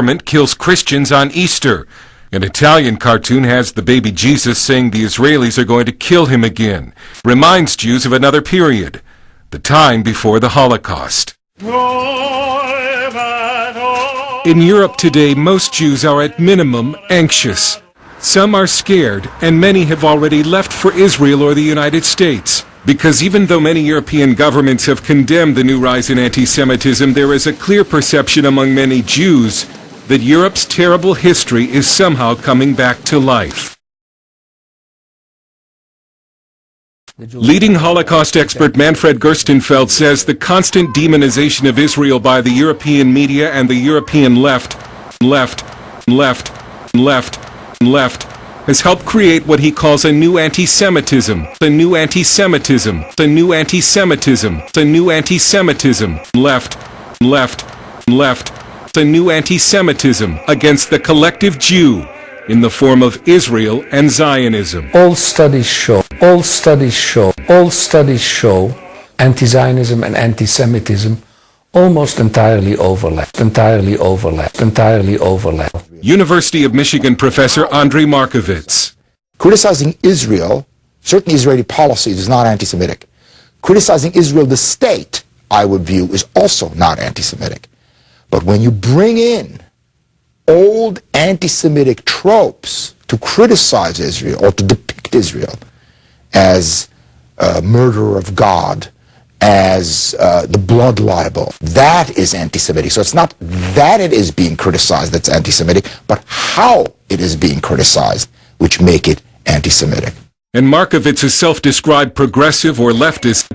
government kills Christians on Easter. An Italian cartoon has the baby Jesus saying the Israelis are going to kill him again. Reminds Jews of another period, the time before the Holocaust. In Europe today, most Jews are at minimum anxious. Some are scared, and many have already left for Israel or the United States. Because even though many European governments have condemned the new rise in anti-Semitism, there is a clear perception among many Jews that Europe's terrible history is somehow coming back to life. Leading Holocaust expert Manfred Gerstenfeld says the constant demonization of Israel by the European media and the European left, has helped create what he calls a new anti-Semitism, the new anti-Semitism, the new anti-Semitism, the new anti-Semitism, the new anti-Semitism against the collective Jew in the form of Israel and Zionism. All studies show, anti-Zionism and anti-Semitism almost entirely overlap. University of Michigan professor Andrei Markovits. Criticizing Israel, certain Israeli policies, is not anti-Semitic. Criticizing Israel, the state, I would view, is also not anti-Semitic. But when you bring in old anti-Semitic tropes to criticize Israel or to depict Israel as a murderer of God, as the blood libel, that is anti-Semitic. So it's not that it is being criticized that's anti-Semitic, but how it is being criticized which make it anti-Semitic. And Markovits, a self-described progressive or leftist,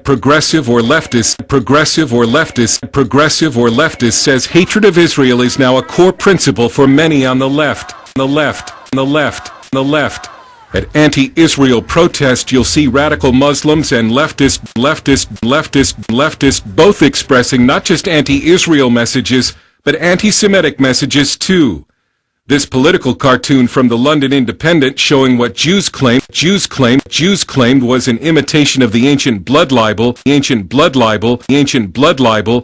says hatred of Israel is now a core principle for many on the left. At anti-Israel protest, you'll see radical Muslims and leftists both expressing not just anti-Israel messages, but anti-Semitic messages too. This political cartoon from the London Independent showing what Jews claimed was an imitation of the ancient blood libel,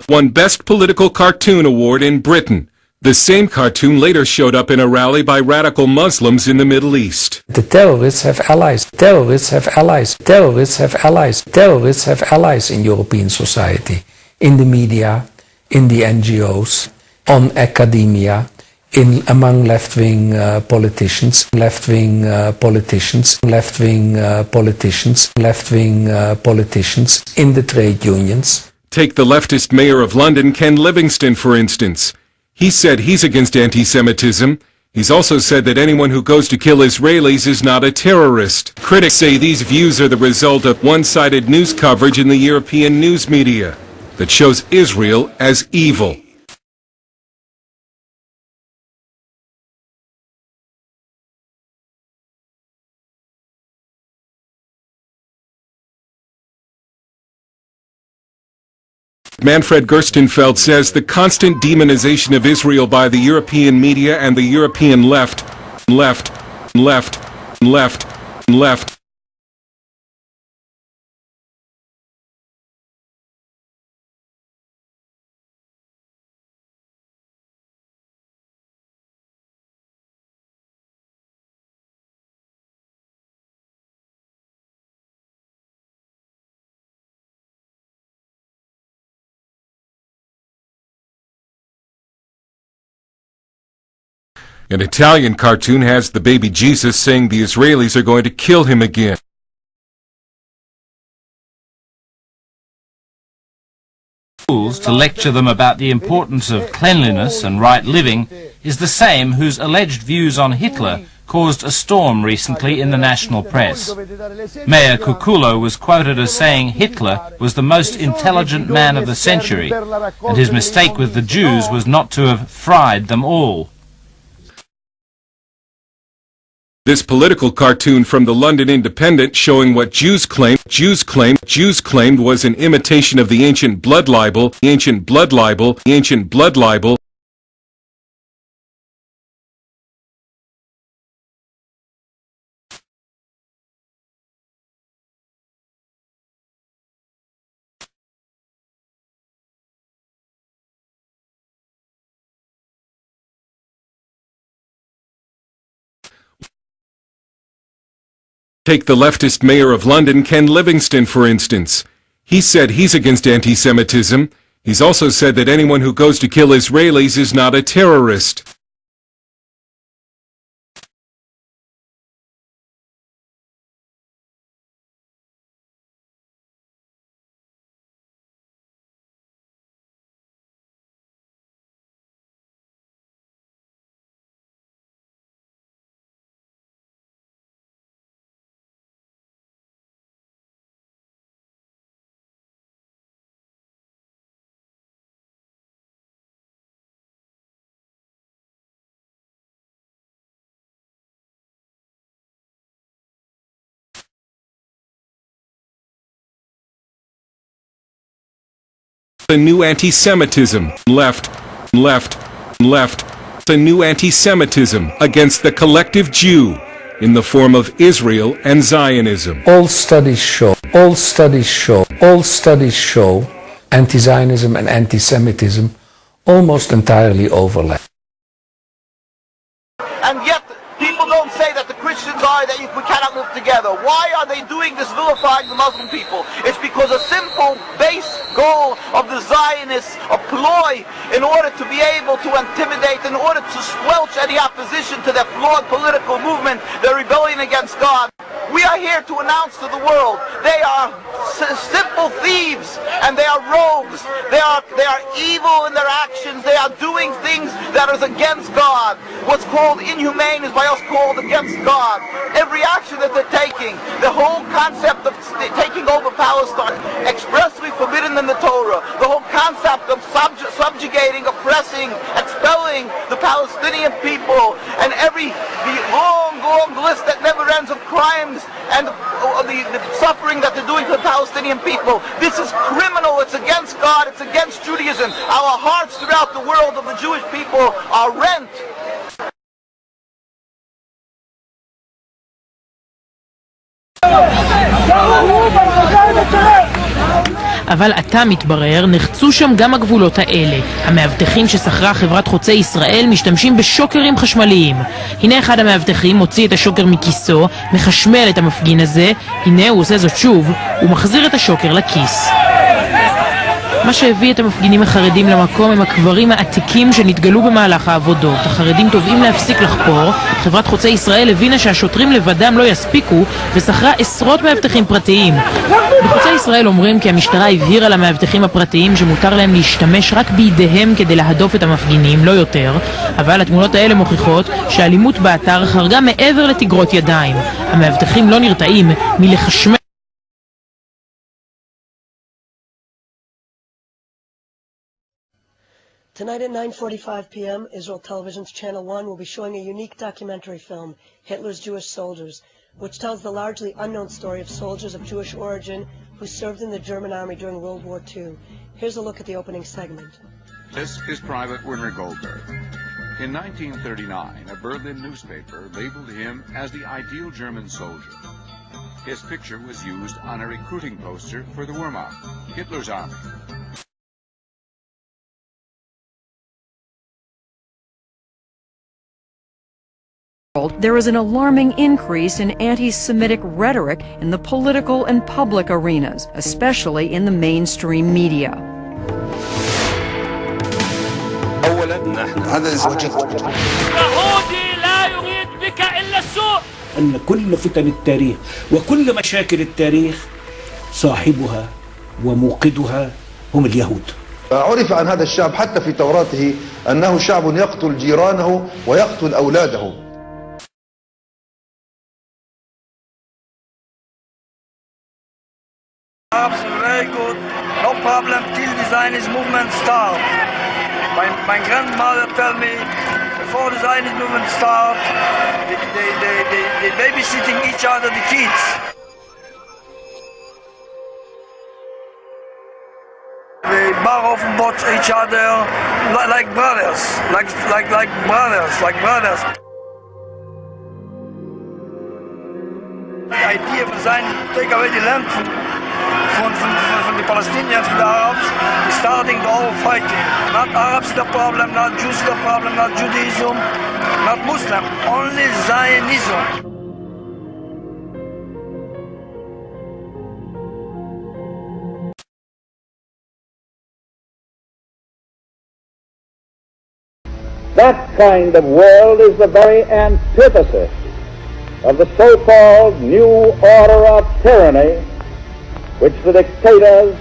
won Best Political Cartoon Award in Britain. The same cartoon later showed up in a rally by radical Muslims in the Middle East. The terrorists have allies in European society, in the media, in the NGOs, on academia, among left-wing politicians, in the trade unions. Take the leftist mayor of London, Ken Livingstone, for instance. He said he's against anti-Semitism. He's also said that anyone who goes to kill Israelis is not a terrorist. Critics say these views are the result of one-sided news coverage in the European news media that shows Israel as evil. Manfred Gerstenfeld says the constant demonization of Israel by the European media and the European left An Italian cartoon has the baby Jesus saying the Israelis are going to kill him again. Schools to lecture them about the importance of cleanliness and right living is the same whose alleged views on Hitler caused a storm recently in the national press. Mayor Cuculo was quoted as saying Hitler was the most intelligent man of the century, and his mistake with the Jews was not to have fried them all. This political cartoon from the London Independent showing what Jews claimed was an imitation of the ancient blood libel, Take the leftist mayor of London, Ken Livingstone, for instance. He said he's against anti-Semitism. He's also said that anyone who goes to kill Israelis is not a terrorist. The new anti-Semitism, left, the new anti-Semitism against the collective Jew in the form of Israel and Zionism. All studies show anti-Zionism and anti-Semitism almost entirely overlap. And yet, people don't say that the Christians are, that we cannot live together. Why are they doing this, vilifying the Muslim people? It's because a simple base goal of the Zionists, a ploy in order to be able to intimidate, in order to squelch any opposition to their flawed political movement, their rebellion against God. We are here to announce to the world, they are simple thieves and they are rogues. They are evil in their actions. They are doing things that is against God. What's called inhumane is by us called against God. Every action that they're taking, the whole concept of taking over Palestine, expressly forbidden in the Torah, the whole concept of subjugating, oppressing, expelling the Palestinian people, and the long list that never ends of crimes and the suffering that they're doing to the Palestinian people. This is criminal. It's against God. It's against Judaism. Our hearts throughout the world of the Jewish people are rent. אבל עתה מתברר, נחצו שם גם הגבולות האלה. המאבטחים ששכרה חברת חוצי ישראל משתמשים בשוקרים חשמליים. הנה אחד המאבטחים מוציא את השוקר מכיסו, מחשמל את המפגין הזה, הנה הוא עושה זאת שוב, ומחזיר את השוקר לכיס. מה שהביא את המפגינים החרדים למקום הם הקברים העתיקים שנתגלו במהלך העבודות. החרדים תובעים להפסיק לחפור. חברת חוצי ישראל הבינה שהשוטרים לבדם לא יספיקו ושכרה עשרות מאבטחים פרטיים. בחוצי ישראל אומרים כי המשטרה הבהירה למאבטחים הפרטיים שמותר להם להשתמש רק בידיהם כדי להדוף את המפגינים, לא יותר. אבל התמונות האלה מוכיחות שהאלימות באתר חרגה מעבר לתגרות ידיים. המאבטחים לא נרתעים מלחשמל. Tonight at 9:45 p.m., Israel Television's Channel 1 will be showing a unique documentary film, Hitler's Jewish Soldiers, which tells the largely unknown story of soldiers of Jewish origin who served in the German army during World War II. Here's a look at the opening segment. This is Private Werner Goldberg. In 1939, a Berlin newspaper labeled him as the ideal German soldier. His picture was used on a recruiting poster for the Wehrmacht, Hitler's army. There is an alarming increase in anti-Semitic rhetoric in the political and public arenas, especially in the mainstream media. أن كل فتن التاريخ وكل مشاكل التاريخ صاحبها وموقدها هم اليهود. عرف عن هذا الشعب حتى في توراته أنه شعب يقتل جيرانه ويقتل أولاده. Arabs are very good, no problem till the Zionist movement starts. My grandmother tell me before the Zionist movement starts, they babysitting each other, the kids. They bar off and watch each other like brothers, like brothers. The idea of Zionism to take away the land from the Palestinians, from the Arabs, is starting the whole fighting. Not Arabs the problem, not Jews the problem, not Judaism, not Muslim, only Zionism. That kind of world is the very antithesis of the so-called new order of tyranny which the dictators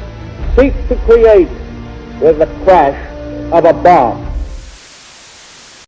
seek to create with the crash of a bomb.